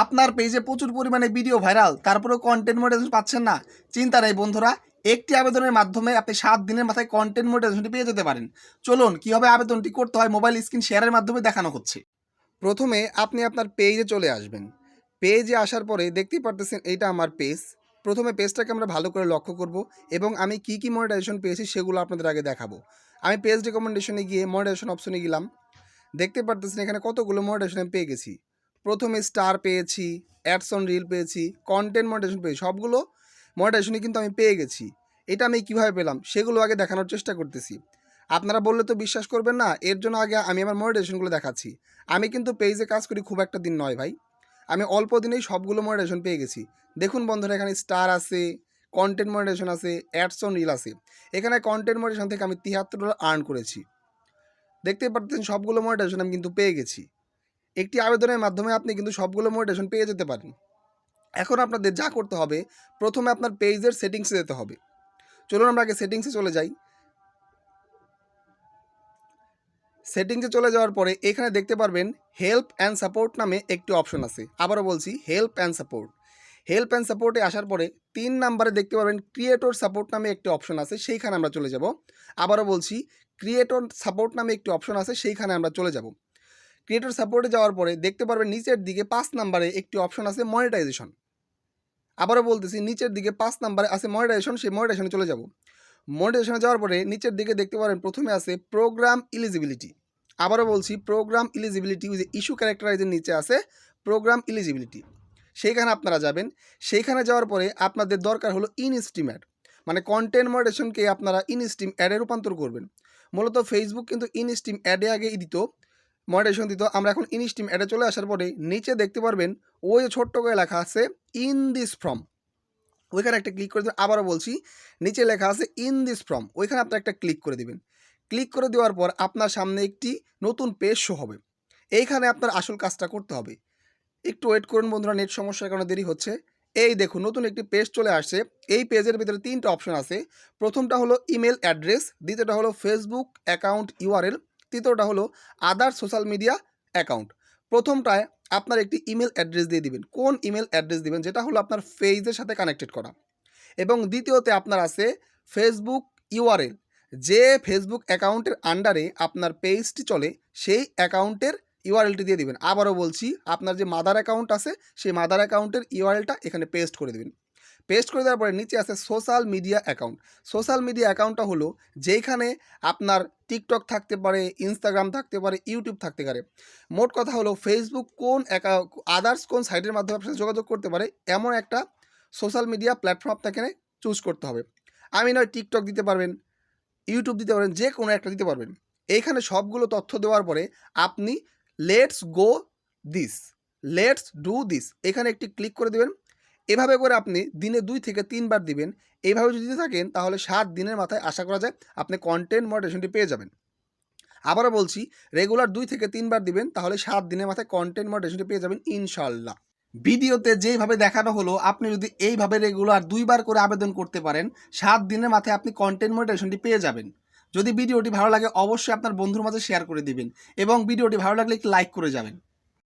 আপনার পেজে প্রচুর পরিমাণে ভিডিও ভাইরাল, তারপরেও কন্টেন্ট মনিটাইজেশন পাচ্ছেন না? চিন্তা নেই বন্ধুরা, একটি আবেদনের মাধ্যমে আপনি 7 দিনের মাথায় কন্টেন্ট মনিটাইজেশনটি পেয়ে যেতে পারেন। চলুন কিভাবে আবেদনটি করতে হয় মোবাইল স্ক্রিন শেয়ারের মাধ্যমে দেখানো হচ্ছে। প্রথমে আপনি আপনার পেজে চলে আসবেন। পেজে আসার পরে দেখতেই পারতেছেন এইটা আমার পেজ। প্রথমে পেজটাকে আমরা ভালো করে লক্ষ্য করব এবং আমি কি মনিটাইজেশন পেয়েছি সেগুলো আপনাদের আগে দেখাবো। আমি পেজ রেকমেন্ডেশনে গিয়ে মনিটাইজেশন অপশনে গেলাম। দেখতে পারতেছেন এখানে কতগুলো মনিটাইজেশন আমি পেয়ে গেছি। প্রথমে স্টার পেয়েছি, অ্যাডস অন রিল পেয়েছি, কন্টেন্ট মনিটাইজেশন পেয়েছি, সবগুলো মনিটাইজেশনই কিন্তু আমি পেয়ে গেছি। এটা আমি কীভাবে পেলাম সেগুলো আগে দেখানোর চেষ্টা করতেছি। আপনারা বললে তো বিশ্বাস করবেন না, এর জন্য আগে আমি আমার মনিটাইজেশনগুলো দেখাচ্ছি। আমি কিন্তু পেজে কাজ করি খুব একটা দিন নয় ভাই, আমি অল্প দিনেই সবগুলো মনিটাইজেশন পেয়ে গেছি। দেখুন বন্ধুরা, এখানে স্টার আছে, কন্টেন্ট মনিটাইজেশন আছে, অ্যাডস অন রিল আছে। এখানে কন্টেন্ট মনিটাইজেশন থেকে আমি $73 আর্ন করেছি। দেখতে পাচ্ছেন সবগুলো মনিটাইজেশন আমি কিন্তু পেয়ে গেছি। একটি আবেদনের মাধ্যমে আপনি কিন্তু সবগুলো মনিটাইজেশন পেয়ে যেতে পারেন। এখন আপনাদের যা করতে হবে, প্রথমে আপনার পেজের সেটিংসে যেতে হবে। চলুন আমরা আগে সেটিংসে চলে যাই। সেটিংসে চলে যাওয়ার পরে এখানে দেখতে পারবেন হেল্প অ্যান্ড সাপোর্ট নামে একটি অপশন আছে। আবারও বলছি, help and support. Help and সাপোর্টে আসার পরে 3 নাম্বারে দেখতে পারবেন ক্রিয়েটর সাপোর্ট নামে একটি অপশন আছে, সেইখানে আমরা চলে যাব। আবারও বলছি, ক্রিয়েটর সাপোর্ট নামে একটি অপশন আছে, সেইখানে আমরা চলে যাব। ক্রিয়েটর সাপোর্টে যাওয়ার পরে দেখতে পারবেন নিচের দিকে 5 নাম্বারে একটি অপশন আছে মনিটাইজেশন। আবারও বলতেছি, নিচের দিকে 5 নাম্বারে আছে মনিটাইজেশন, সেই মনিটাইজেশনে চলে যাব। মনিটাইজেশনে যাওয়ার পরে নিচের দিকে দেখতে পারেন প্রথমে আছে প্রোগ্রাম এলিজিবিলিটি। আবারও বলছি, প্রোগ্রাম এলিজিবিলিটি, ওই যে ইস্যু ক্যারেক্টারাইজের নিচে আছে প্রোগ্রাম এলিজিবিলিটি, সেইখানে আপনারা যাবেন। সেইখানে যাওয়ার পরে আপনাদের দরকার হলো ইনস্ট্রিম অ্যাড, মানে কন্টেন্ট মডারেশনকে আপনারা ইনস্ট্রিম অ্যাডে রূপান্তর করবেন। মূলত ফেসবুক কিন্তু ইনস্ট্রিম অ্যাডে আগে দিত, মডারেশন দিত। আমরা এখন ইনস্ট্রিম অ্যাডে চলে আসার পরে নিচে দেখতে পারবেন ওই যে ছোট্ট করে লেখা আছে ইন দিস ফর্ম, ওইখানে একটা ক্লিক করে দেবেন। আবারও বলছি, নিচে লেখা আছে ইন দিস ফর্ম, ওইখানে আপনারা একটা ক্লিক করে দেবেন। ক্লিক করে দেওয়ার পর আপনার সামনে একটি নতুন পেজ শো হবে। এইখানে আপনার আসল কাজটা করতে হবে। একটু ওয়েট করুন বন্ধুরা, নেট সমস্যার কারণে দেরি হচ্ছে। এই দেখুন, নতুন একটি পেজ চলে আসছে। এই পেজের ভিতরে 3টা অপশন আছে। প্রথমটা হলো ইমেল অ্যাড্রেস, দ্বিতীয়টা হলো ফেসবুক অ্যাকাউন্ট ইউআরএল, তৃতীয়টা হলো আদার সোশ্যাল মিডিয়া অ্যাকাউন্ট। প্রথমটায় আপনার একটি ইমেল অ্যাড্রেস দিয়ে দিবেন। কোন ইমেল অ্যাড্রেস দিবেন? যেটা হলো আপনার পেজের সাথে কানেক্টেড করা। এবং দ্বিতীয়তে আপনার আছে ফেসবুক ইউআরএল, যে ফেসবুক অ্যাকাউন্টের আন্ডারে আপনার পেজটি চলে সেই অ্যাকাউন্টের ইউআরএলটি দিয়ে দিবেন। আবারও বলছি, আপনার যে মাদার অ্যাকাউন্ট আছে সেই মাদার অ্যাকাউন্টের ইউআরএলটা এখানে পেস্ট করে দেবেন। পেস্ট করে দেওয়ার পরে নিচে আছে social media account. Social media অ্যাকাউন্টটা হলো যেইখানে আপনার টিকটক থাকতে পারে, ইনস্টাগ্রাম থাকতে পারে, ইউটিউব থাকতে পারে। মোট কথা হলো ফেসবুক কোন আদার্স কোন সাইটের মাধ্যমে আপনার সাথে যোগাযোগ করতে পারে এমন একটা সোশ্যাল মিডিয়া প্ল্যাটফর্ম আপনাকে চুজ করতে হবে। আমি নয় টিকটক দিতে পারবেন, ইউটিউব দিতে পারবেন, যে কোনো একটা দিতে পারবেন। এইখানে সবগুলো তথ্য দেওয়ার পরে আপনি let's go this, let's do this, এখানে একটি ক্লিক করে দেবেন। এভাবে করে আপনি দিনে 2 থেকে 3 বার দিবেন। এইভাবে যদি দিতে থাকেন তাহলে 7 দিনের মাথায় আশা করা যায় আপনি কন্টেন্ট মডারেশনটি পেয়ে যাবেন। আবারও বলছি, রেগুলার 2 থেকে 3 বার দিবেন, তাহলে 7 দিনের মাথায় কন্টেন্ট মডারেশনটি পেয়ে যাবেন ইনশাল্লাহ। ভিডিওতে যেইভাবে দেখানো হলো, আপনি যদি এইভাবে রেগুলার 2 বার করে আবেদন করতে পারেন, 7 দিনের মাথায় আপনি কন্টেন্ট মনিটাইজেশনটি পেয়ে যাবেন। যদি ভিডিওটি ভালো লাগে অবশ্যই আপনার বন্ধুর মাঝে শেয়ার করে দিবেন এবং ভিডিওটি ভালো লাগলে একটি লাইক করে যাবেন।